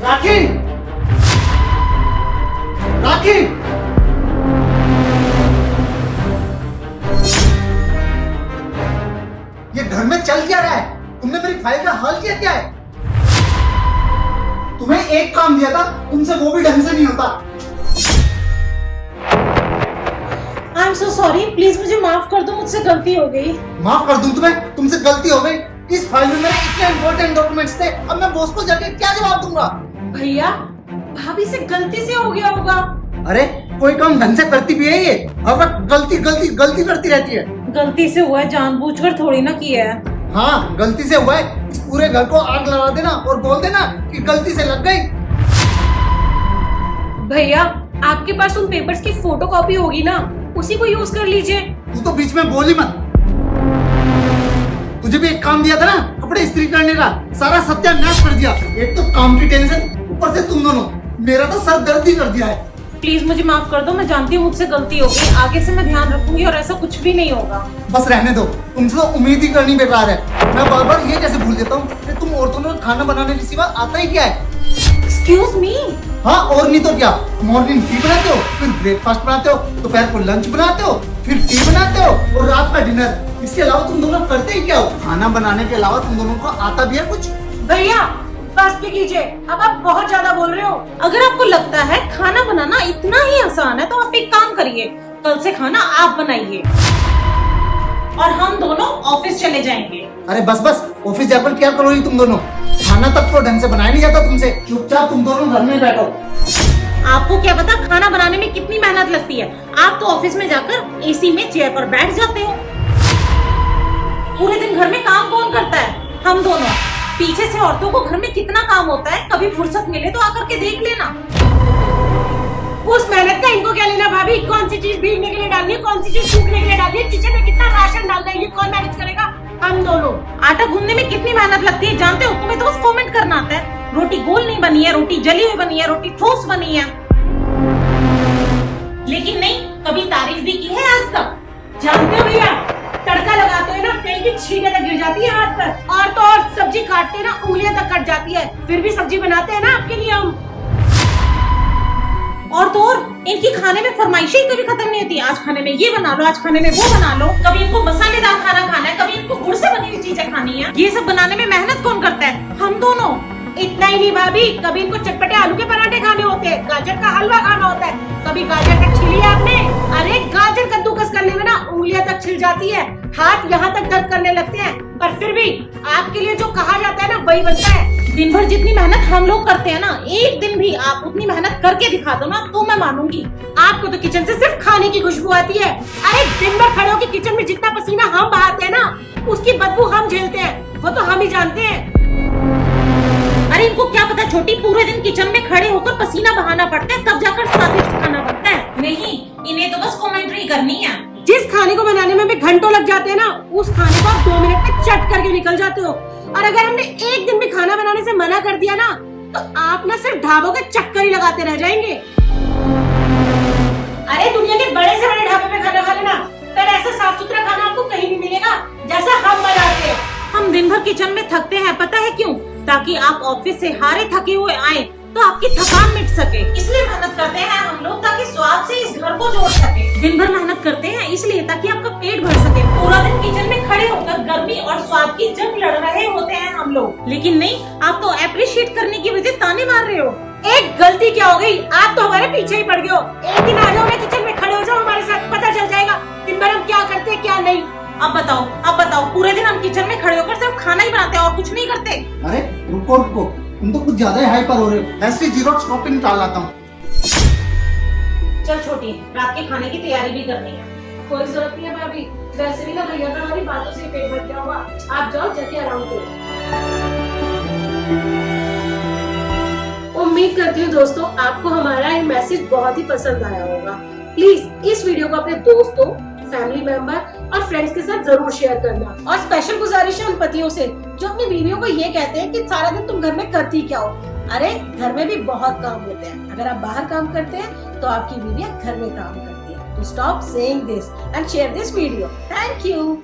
राखी, राखी, ये घर में चल क्या रहा है? तुमने मेरी फाइल का हल किया क्या है? तुम्हें एक काम दिया था, तुमसे वो भी ढंग से नहीं होता। I am so sorry, please मुझे माफ कर दो, मुझसे गलती हो गई। माफ कर दूं तुम्हें? तुमसे गलती हो गई। इस फाइल में मेरे इतने इंपॉर्टेंट डॉक्यूमेंट्स थे, अब मैं बॉस को जाके क्या जवाब दूंगा? भैया, भाभी से गलती से हो गया होगा। अरे कोई काम ढंग से करती भी है ये, हर वक्त गलती गलती गलती करती रहती है। गलती से हुआ है, जानबूझकर थोड़ी ना किया है। हाँ, गलती से हुआ है। इस पूरे घर को आग लगा देना और बोल देना कि गलती से लग गई। भैया, आपके पास उन पेपर्स की फोटोकॉपी होगी ना, उसी को यूज कर लीजिए। तू तो बीच में बोली मत। तुझे भी एक काम दिया था ना, कपड़े इस्त्री करने का, सारा सत्यानाश कर दिया। एक तो काम की टेंशन, ऊपर से तुम दोनों, मेरा तो सर दर्द ही कर दिया है। प्लीज मुझे माफ कर दो, मैं जानती हूँ मुझसे गलती हो गई, आगे से मैं ध्यान रखूंगी और ऐसा कुछ भी नहीं होगा। बस रहने दो, तुमसे तो उम्मीद ही करनी बेकार है। मैं बार बार ये कैसे भूल जाता हूँ कि तुम औरतों को खाना बनाने के सिवा आता ही क्या है? Excuse me. हाँ, और नहीं तो क्या। मॉर्निंग टी बनाते हो, फिर ब्रेकफास्ट बनाते हो, दोपहर को लंच बनाते हो, फिर टी बनाते हो और रात का डिनर। इसके अलावा तुम दोनों करते ही क्या हो? खाना बनाने के अलावा तुम दोनों को आता भी है कुछ? भैया बस भी कीजिए, अब आप बहुत ज्यादा बोल रहे हो। अगर आपको लगता है खाना बनाना इतना ही आसान है तो आप एक काम करिए, कल से खाना आप बनाइए और हम दोनों ऑफिस चले जाएंगे। अरे बस बस, ऑफिस जाकर क्या करोगी तुम दोनों? खाना तक तो ढंग से बनाया नहीं जाता तुमसे। चुपचाप तुम दोनों घर में बैठो। आपको क्या पता खाना बनाने में कितनी मेहनत लगती है। आप तो ऑफिस में जाकर एसी में चेयर पर बैठ जाते हो। पूरे दिन घर में काम कौन करता है? हम दोनों। पीछे से औरतों को घर में कितना काम होता है, कभी फुर्सत मिले तो आकर के देख लेना। उस मेहनत का इनको क्या लेना भाभी? कौन सी चीज भीगने के लिए डालनी है, कौन सी चीज सूखने के लिए डालनी है, किचन में कितना राशन डालना है, ये कौन मैनेज करेगा? हम दोनों। आटा गूंदने में कितनी मेहनत लगती है जानते हो? तुम्हें तो बस कमेंट करना आता है। रोटी गोल नहीं बनी है, रोटी जली हुई बनी है, रोटी ठोस बनी है। लेकिन नहीं, कभी तारीफ भी की है आज तक? जानते हो भैया, तड़का लगाते हैं ना, कहीं की छींटे तक गिर जाती है हाथ पर, और तो और सब्जी काटते हैं ना, उंगलियां तक कट जाती है, फिर भी सब्जी बनाते हैं ना आपके लिए हम। और तो और इनकी खाने में फरमाइशें ही कभी खत्म नहीं होती। आज खाने में ये बना लो, आज खाने में वो बना लो। कभी इनको मसालेदार खाना खाना है, कभी इनको गुड़ से बनी हुई चीजें खानी है। ये सब बनाने में मेहनत कौन करता है? हम दोनों। इतना ही नहीं भाभी, कभी इनको चटपटे आलू के पराठे खाने होते हैं, गाजर का हलवा खाना होता है, कभी गाजर तक छिली आपने। अरे गाजर कद्दूकस करने में ना उंगलियां तक छिल जाती है, हाथ यहाँ तक दर्द करने लगते हैं, पर फिर भी आपके लिए जो कहा जाता है ना वही बनता है। दिन भर जितनी मेहनत हम लोग करते हैं ना, एक दिन भी आप उतनी मेहनत करके दिखा दो ना तो मैं मानूंगी। आपको तो किचन से सिर्फ खाने की खुशबू आती है। अरे दिन भर खड़े होकर किचन में जितना पसीना हम बहाते हैं ना, उसकी बदबू हम झेलते हैं, वो तो हम ही जानते हैं। अरे इनको क्या पता छोटी, पूरे दिन किचन में खड़े होकर पसीना बहाना पड़ता है, तब जाकर स्वादिष्ट खाना बनता है। नहीं, इन्हें तो बस कमेंट्री करनी है। जिस खाने को बनाने में भी घंटों लग जाते हैं ना, उस खाने को आप 2 मिनट में चट करके निकल जाते हो। और अगर हमने एक दिन भी खाना बनाने से मना कर दिया ना, तो आप ना सिर्फ ढाबों के चक्कर ही लगाते रह जाएंगे। अरे दुनिया के बड़े से बड़े ढाबे पे खाना खा लेना, पर ऐसा साफ सुथरा खाना आपको कहीं नहीं मिलेगा जैसा हम बनाते हैं। हम दिन भर किचन में थकते हैं, पता है क्यों? ताकि आप ऑफिस से हारे थके हुए आए तो आपकी थकान मिट सके, इसलिए मेहनत करते हैं हम लोग, ताकि स्वाद से इस घर को जोड़ सके। दिन भर मेहनत करते हैं इसलिए ताकि आपका पेट भर सके। पूरा दिन किचन में खड़े होकर गर्मी और स्वाद की जंग लड़ रहे होते हैं हम लोग, लेकिन नहीं, आप तो अप्रिशिएट करने की वजह ताने मार रहे हो। एक गलती क्या हो गई, आप तो हमारे पीछे ही पड़ गए हो। एक दिन आ जाओ, मैं किचन में खड़े हो जाओ हमारे साथ, पता चल जाएगा दिन भर हम क्या करते हैं क्या नहीं। अब बताओ, पूरे दिन हम किचन में खड़े होकर सिर्फ खाना ही बनाते हैं और कुछ नहीं करते। अरे रुको रुको, तुम तो कुछ ज्यादा ही हाइपर हो रहे हो। ऐसी जीरोक्स कॉपी निकाल लाता हूँ। चल छोटी, रात के खाने की तैयारी भी करनी है। कोई जरूरत नहीं है भाभी, वैसे भी ना भैया का हमारी बातों से पेट भर गया होगा। आप जाओ, जाके आराम करो। उम्मीद करती हूँ दोस्तों आपको हमारा ये मैसेज बहुत ही पसंद आया होगा। प्लीज इस वीडियो को अपने दोस्तों, फैमिली मेंबर और फ्रेंड्स के साथ जरूर शेयर करना। और स्पेशल गुजारिश है उन पतियों से जो अपनी बीवियों को ये कहते हैं कि सारा दिन तुम घर में करती क्या हो। अरे घर में भी बहुत काम होते हैं, अगर आप बाहर काम करते हैं तो आपकी बीवियां घर में काम करती है। तो stop saying this and share this video. Thank you.